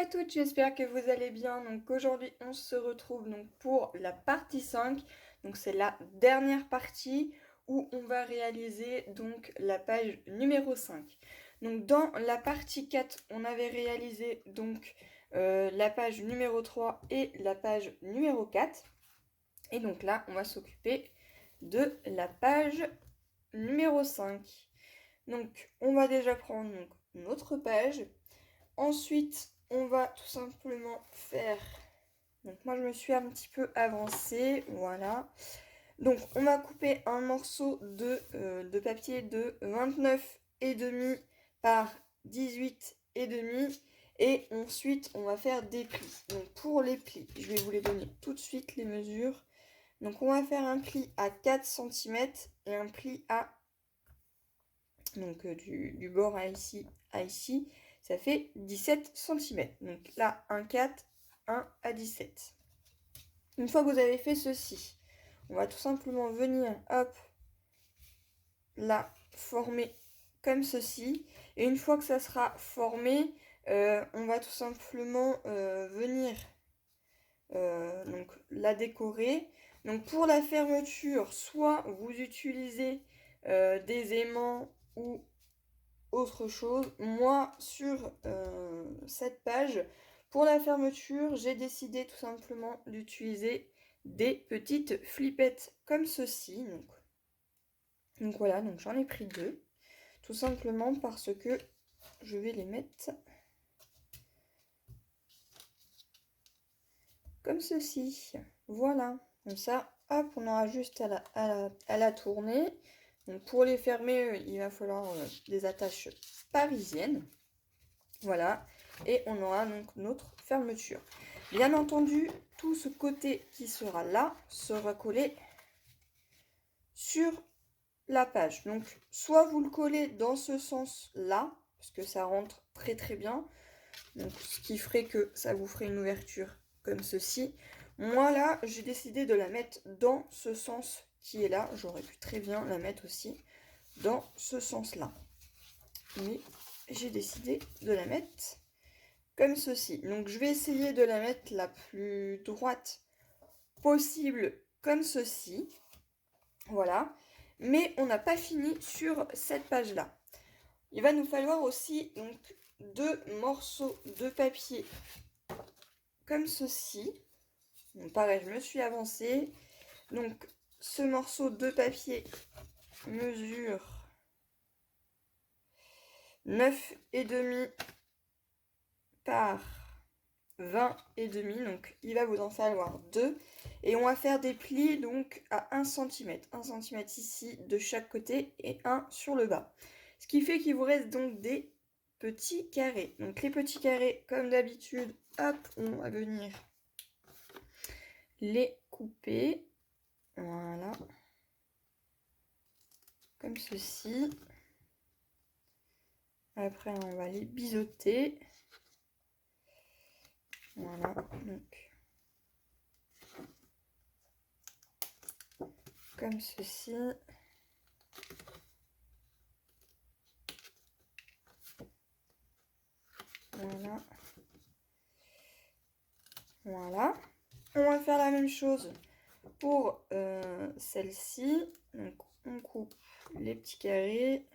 toutes, j'espère que vous allez bien. Donc aujourd'hui on se retrouve donc pour la partie 5. Donc c'est la dernière partie où on va réaliser donc la page numéro 5. Donc dans la partie 4, on avait réalisé donc la page numéro 3 et la page numéro 4. Et donc là, on va s'occuper de la page numéro 5. Donc on va déjà prendre donc, notre page. Ensuite, on va tout simplement faire... Donc moi, je me suis un petit peu avancée, voilà. Donc, on va couper un morceau de papier de 29,5 par 18,5. Et ensuite, on va faire des plis. Donc, pour les plis, je vais vous les donner tout de suite, les mesures. Donc, on va faire un pli à 4 cm et un pli à... Donc, du bord à ici, ça fait 17 cm. Donc là, un 4, un à 17. Une fois que vous avez fait ceci, on va tout simplement venir, hop, là, former comme ceci. Et une fois que ça sera formé, on va tout simplement venir donc la décorer. Donc pour la fermeture, soit vous utilisez des aimants ou autre chose. Moi, sur cette page, pour la fermeture, j'ai décidé tout simplement d'utiliser des petites flippettes comme ceci. Donc voilà, donc j'en ai pris deux. Tout simplement parce que je vais les mettre comme ceci. Voilà. Comme ça, hop, on aura juste à la tourner. Donc pour les fermer, il va falloir des attaches parisiennes. Voilà. Et on aura donc notre fermeture. Bien entendu, tout ce côté qui sera là sera collé sur la page. Donc, soit vous le collez dans ce sens-là, parce que ça rentre très très bien. Donc, ce qui ferait que ça vous ferait une ouverture comme ceci. Moi, là, j'ai décidé de la mettre dans ce sens qui est là. J'aurais pu très bien la mettre aussi dans ce sens-là. Mais j'ai décidé de la mettre comme ceci. Donc, je vais essayer de la mettre la plus droite possible comme ceci. Voilà. Mais on n'a pas fini sur cette page-là. Il va nous falloir aussi donc 2 morceaux de papier comme ceci. Donc pareil, je me suis avancée. Donc ce morceau de papier mesure 9,5 par 20,5. Donc il va vous en falloir 2. Et on va faire des plis donc à 1 cm. 1 cm ici de chaque côté et 1 sur le bas. Ce qui fait qu'il vous reste donc des petits carrés. Donc les petits carrés, comme d'habitude, hop, on va venir les couper. Voilà. Comme ceci. Après, on va les biseauter. Voilà. Donc, comme ceci. Voilà. Voilà. On va faire la même chose pour celle-ci. Donc, on coupe les petits carrés.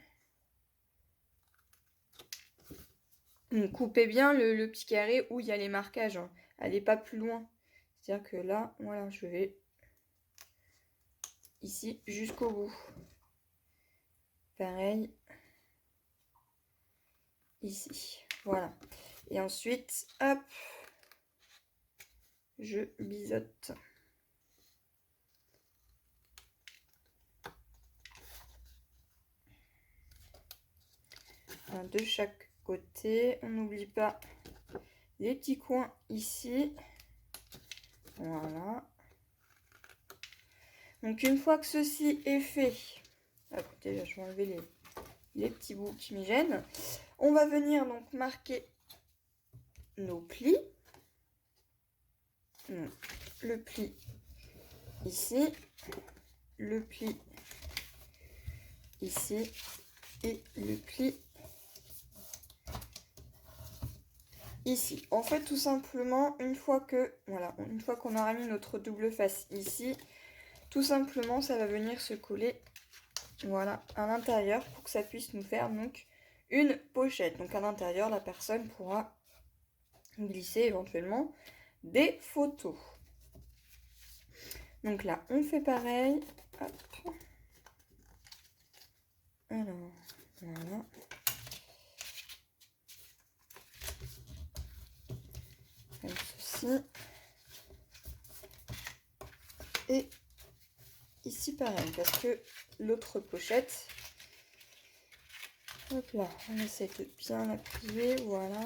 Donc, coupez bien le petit carré où il y a les marquages. Hein. Allez pas plus loin. C'est-à-dire que là, voilà, je vais ici jusqu'au bout. Pareil. Ici. Voilà. Et ensuite, hop, je biseaute. De chaque côté. On n'oublie pas les petits coins ici. Voilà. Donc une fois que ceci est fait, hop, déjà je vais enlever les petits bouts qui m'y gênent. On va venir donc marquer nos plis. Donc, le pli ici, le pli ici et le pli ici. En fait, tout simplement, une fois qu'on aura mis notre double face ici, tout simplement, ça va venir se coller, voilà, à l'intérieur pour que ça puisse nous faire donc une pochette. Donc à l'intérieur, la personne pourra glisser éventuellement des photos. Donc là, on fait pareil. Hop. Alors, voilà. Comme ceci. Et ici pareil, parce que l'autre pochette, hop là, on essaie de bien l'appuyer, voilà.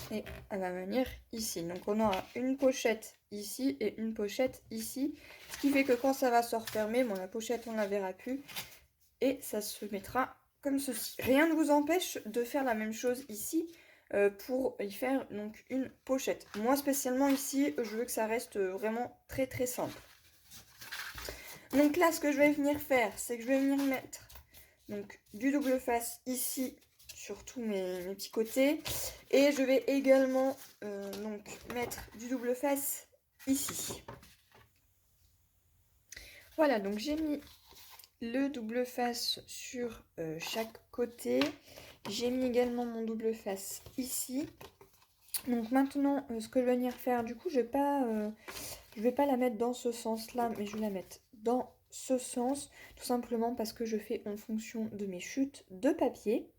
Et elle va venir ici. Donc on aura une pochette ici et une pochette ici. Ce qui fait que quand ça va se refermer, bon, la pochette on la verra plus. Et ça se mettra comme ceci. Rien ne vous empêche de faire la même chose ici pour y faire donc une pochette. Moi spécialement ici, je veux que ça reste vraiment très très simple. Donc là, ce que je vais venir faire, c'est que je vais venir mettre donc du double face ici sur tous mes petits côtés. Et je vais également donc mettre du double face ici. Voilà, donc j'ai mis le double face sur chaque côté. J'ai mis également mon double face ici. Donc maintenant, ce que je vais venir faire, du coup, je vais pas la mettre dans ce sens-là, mais je vais la mettre dans ce sens, tout simplement parce que je fais en fonction de mes chutes de papier.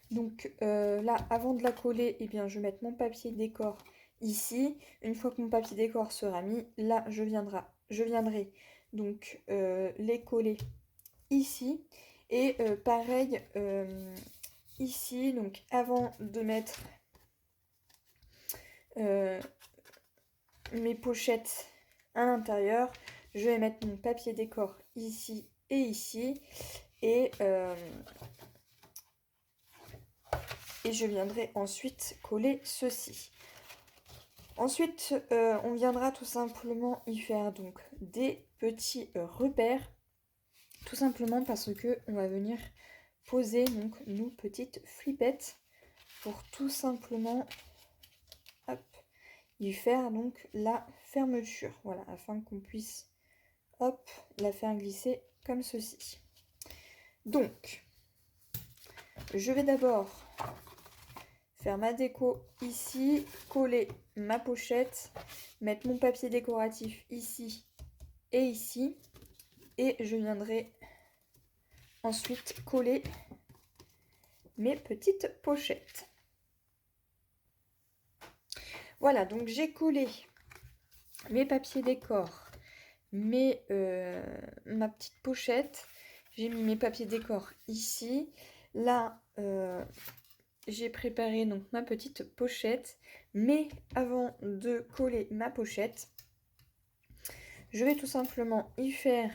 Donc là, avant de la coller, eh bien, je vais mettre mon papier décor ici. Une fois que mon papier décor sera mis, là, je viendrai donc les coller ici. Et pareil, ici, donc avant de mettre mes pochettes à l'intérieur, je vais mettre mon papier décor ici et ici. Et je viendrai ensuite coller ceci. Ensuite, on viendra tout simplement y faire donc des petits repères. Tout simplement parce que on va venir poser donc nos petites flippettes pour tout simplement hop, y faire donc la fermeture. Voilà, afin qu'on puisse hop, la faire glisser comme ceci. Donc, je vais d'abord faire ma déco ici, coller ma pochette, mettre mon papier décoratif ici et ici. Et je viendrai ensuite coller mes petites pochettes. Voilà, donc j'ai collé mes papiers décor, ma petite pochette. J'ai mis mes papiers décor ici. Là, j'ai préparé donc ma petite pochette. Mais avant de coller ma pochette, je vais tout simplement y faire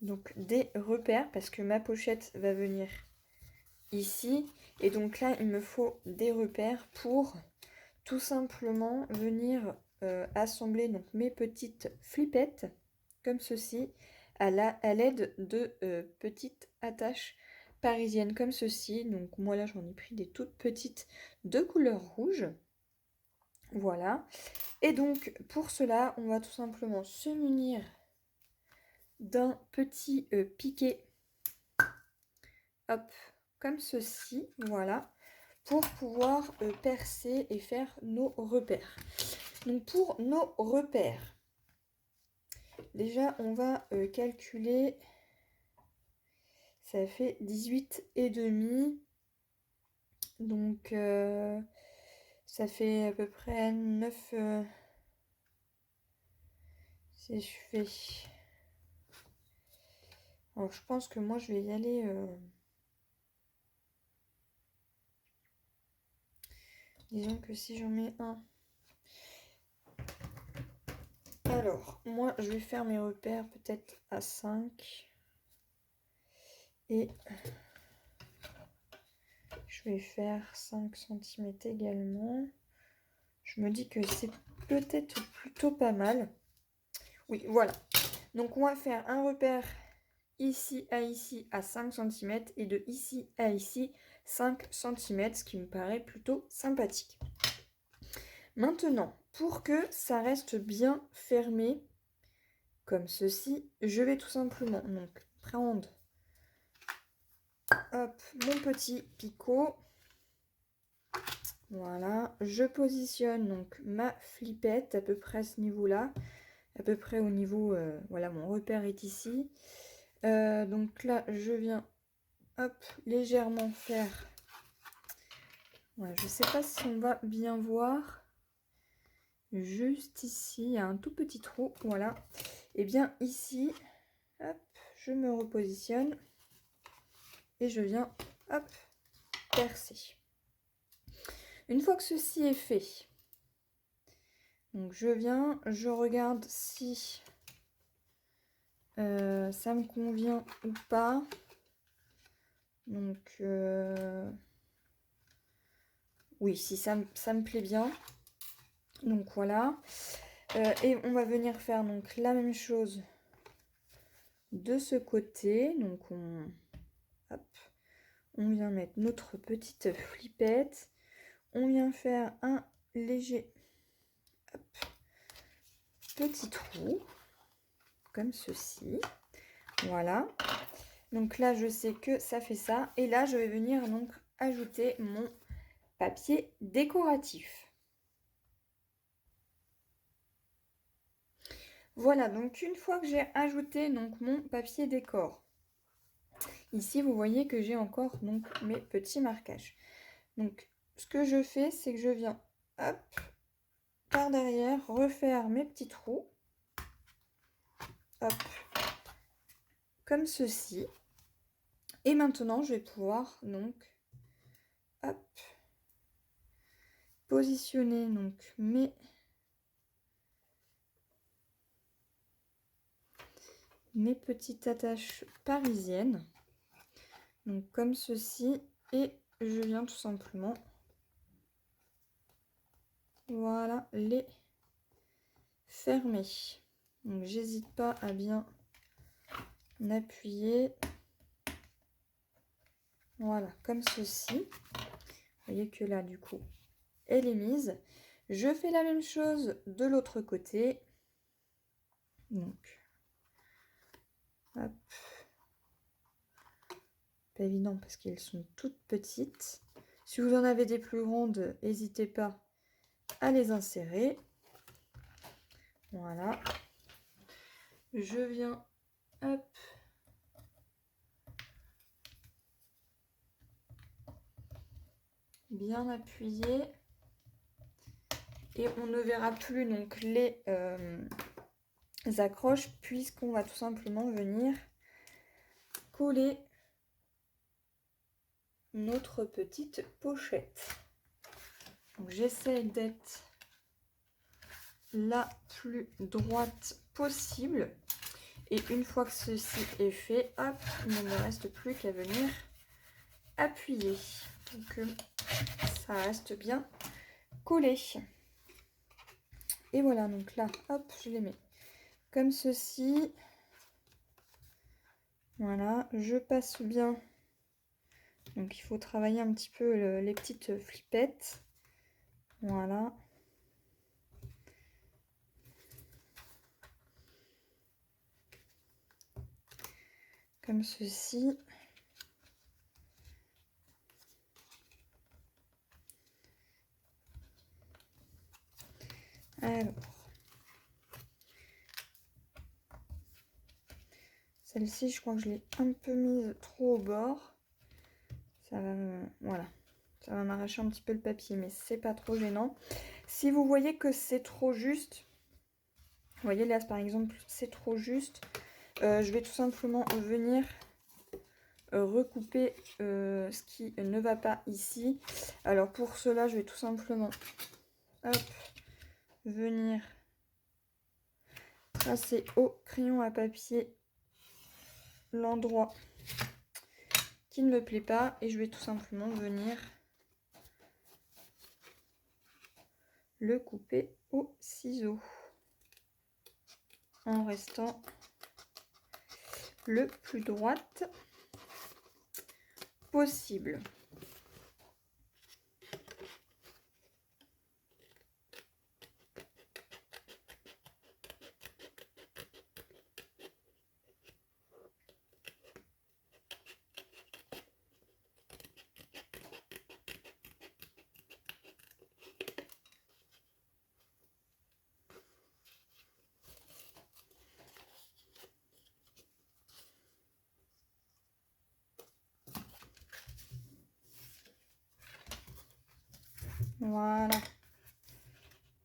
donc des repères parce que ma pochette va venir ici. Et donc là, il me faut des repères pour tout simplement venir assembler donc mes petites flippettes comme ceci à l'aide de petites attaches parisiennes comme ceci. Donc moi là j'en ai pris des toutes petites de couleur rouge. Voilà. Et donc pour cela on va tout simplement se munir d'un petit piquet. Hop, comme ceci. Voilà. Pour pouvoir percer et faire nos repères. Donc pour nos repères, déjà on va calculer, ça fait 18,5. Donc ça fait à peu près 9, si je fais... Alors je pense que moi je vais y aller... Disons que si j'en mets un... Alors, moi, je vais faire mes repères peut-être à 5. Et je vais faire 5 cm également. Je me dis que c'est peut-être plutôt pas mal. Oui, voilà. Donc, on va faire un repère ici à 5 cm et de ici à ici 5 cm, ce qui me paraît plutôt sympathique. Maintenant, pour que ça reste bien fermé, comme ceci, je vais tout simplement donc prendre mon petit picot. Voilà, je positionne donc ma flippette à peu près à ce niveau-là, à peu près au niveau, voilà, mon repère est ici. Donc là, je viens, légèrement faire, voilà, je ne sais pas si on va bien voir, juste ici, il y a un tout petit trou, voilà. Et bien ici, je me repositionne et je viens, percer. Une fois que ceci est fait, donc je viens, je regarde si ça me convient ou pas. Donc oui, si ça me plaît bien. Donc voilà. Et on va venir faire donc la même chose de ce côté. Donc on vient mettre notre petite flippette. On vient faire un léger petit trou, comme ceci. Voilà. Donc là, je sais que ça fait ça. Et là, je vais venir donc ajouter mon papier décoratif. Voilà, donc une fois que j'ai ajouté donc mon papier décor, ici, vous voyez que j'ai encore donc mes petits marquages. Donc, ce que je fais, c'est que je viens, par derrière, refaire mes petits trous. Comme ceci. Et maintenant, je vais pouvoir donc, positionner donc mes petites attaches parisiennes. Donc, comme ceci. Et je viens tout simplement, voilà, les fermer. Donc, j'hésite pas à bien appuyer. Voilà, comme ceci. Vous voyez que là, du coup, elle est mise. Je fais la même chose de l'autre côté. Donc, hop. Pas évident parce qu'elles sont toutes petites. Si vous en avez des plus grandes, n'hésitez pas à les insérer. Voilà. Je viens, bien appuyer. Et on ne verra plus donc les accroches puisqu'on va tout simplement venir coller notre petite pochette. Donc j'essaie d'être la plus droite possible. Et une fois que ceci est fait, il ne me reste plus qu'à venir appuyer. Donc ça reste bien collé. Et voilà, donc là, je les mets comme ceci. Voilà, je passe bien. Donc il faut travailler un petit peu les petites flippettes. Voilà. Comme ceci. Alors. Celle-ci, je crois que je l'ai un peu mise trop au bord. Ça va voilà. Ça va m'arracher un petit peu le papier, mais c'est pas trop gênant. Si vous voyez que c'est trop juste, vous voyez là par exemple, c'est trop juste, je vais tout simplement venir recouper ce qui ne va pas ici. Alors pour cela, je vais tout simplement venir tracer au crayon à papier l'endroit qui ne me plaît pas et je vais tout simplement venir le couper au ciseau en restant le plus droite possible. Voilà.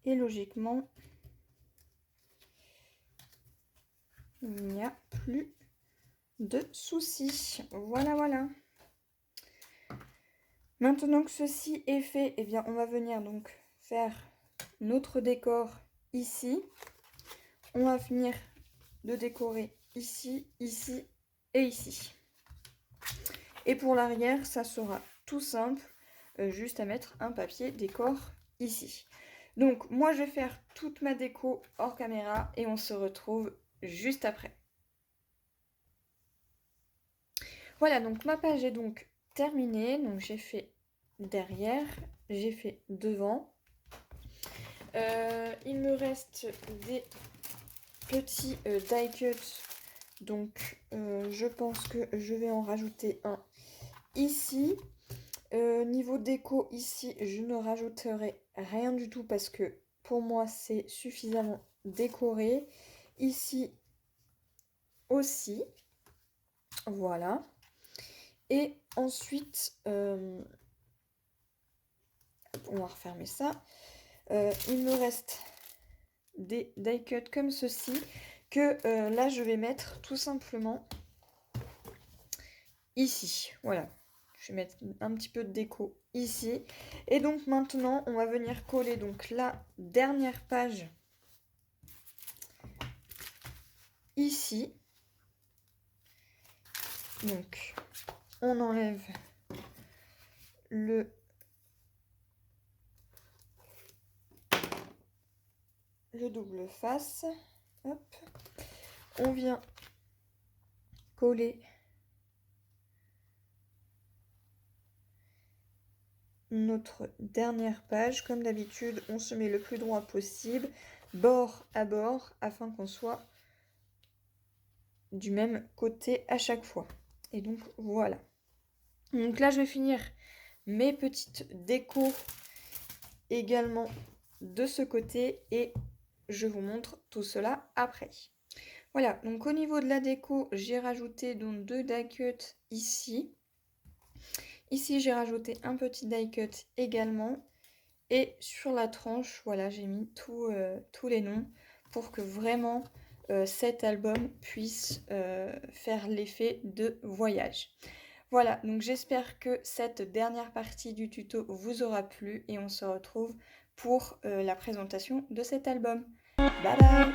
Et logiquement, il n'y a plus de soucis. Voilà, voilà. Maintenant que ceci est fait, eh bien, on va venir donc faire notre décor ici. On va finir de décorer ici, ici et ici. Et pour l'arrière, ça sera tout simple, juste à mettre un papier décor ici. Donc moi je vais faire toute ma déco hors caméra et on se retrouve juste après. Voilà, donc ma page est donc terminée. Donc j'ai fait derrière, j'ai fait devant. Il me reste des petits die cuts. Donc je pense que je vais en rajouter un ici. Niveau déco ici, je ne rajouterai rien du tout parce que pour moi c'est suffisamment décoré. Ici aussi, voilà. Et ensuite, on va refermer ça. Il me reste des die cuts comme ceci que là je vais mettre tout simplement ici. Voilà. Je vais mettre un petit peu de déco ici. Et donc maintenant, on va venir coller donc la dernière page ici. Donc, on enlève le double face. Hop. On vient coller notre dernière page. Comme d'habitude, on se met le plus droit possible, bord à bord, afin qu'on soit du même côté à chaque fois. Et donc voilà. Donc là je vais finir mes petites décos également de ce côté et je vous montre tout cela après. Voilà, donc au niveau de la déco, j'ai rajouté donc 2 die cuts ici. Ici j'ai rajouté un petit die cut également. Et sur la tranche, voilà, j'ai mis tous les noms pour que vraiment cet album puisse faire l'effet de voyage. Voilà, donc j'espère que cette dernière partie du tuto vous aura plu et on se retrouve pour la présentation de cet album. Bye bye!